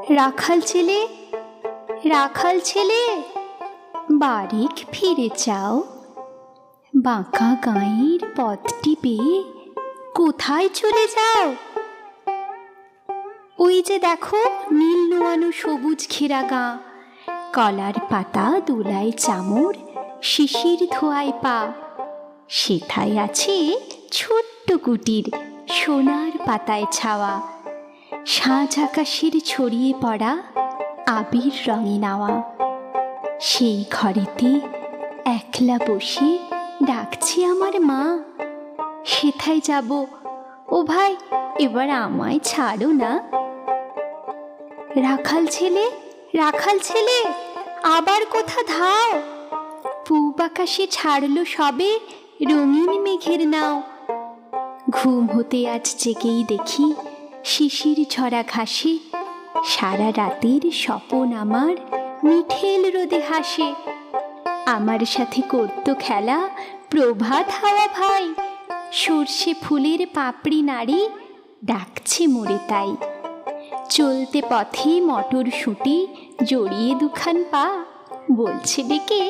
রাখাল ছেলে, রাখাল ছেলে, বাড়িক ফিরে যাও। বাঁকা গাঁয়ের পথটি পেয়ে কোথায় চলে যাও? ওই যে দেখো নীল নোয়ানো সবুজ ঘেরা গাঁ, কলার পাতা দোলায় চামর, শিশির ধোয়ায় পা। সেথায় আছে ছোট্ট কুটির, সোনার পাতায় ছাওয়া, সাজ আকাশের ছড়িয়ে পড়া আবির রঙে নাওয়া। সেই ঘরেতে একলা বসে ডাকছে আমার মা। সেথায় যাব, ও ভাই এবার আমায় ছাড়ো না। রাখাল ছেলে, রাখাল ছেলে, আবার কোথা ধাও? পূব আকাশে ছাড়লো সবে রঙিন মেঘের নাও। ঘুম হতে আজ জেগেই দেখি শিশির ঝরা ঘাসে সারা রাতের স্বপন আমার মিঠেল রোদে হাসে। আমার সাথে করতো খেলা প্রভাত হাওয়া ভাই, সর্ষে ফুলের পাপড়ি নাড়ি ডাকছে মোরে তাই। চলতে পথে মটরশুঁটি জড়িয়ে দুখান পা, বলছে ডেকে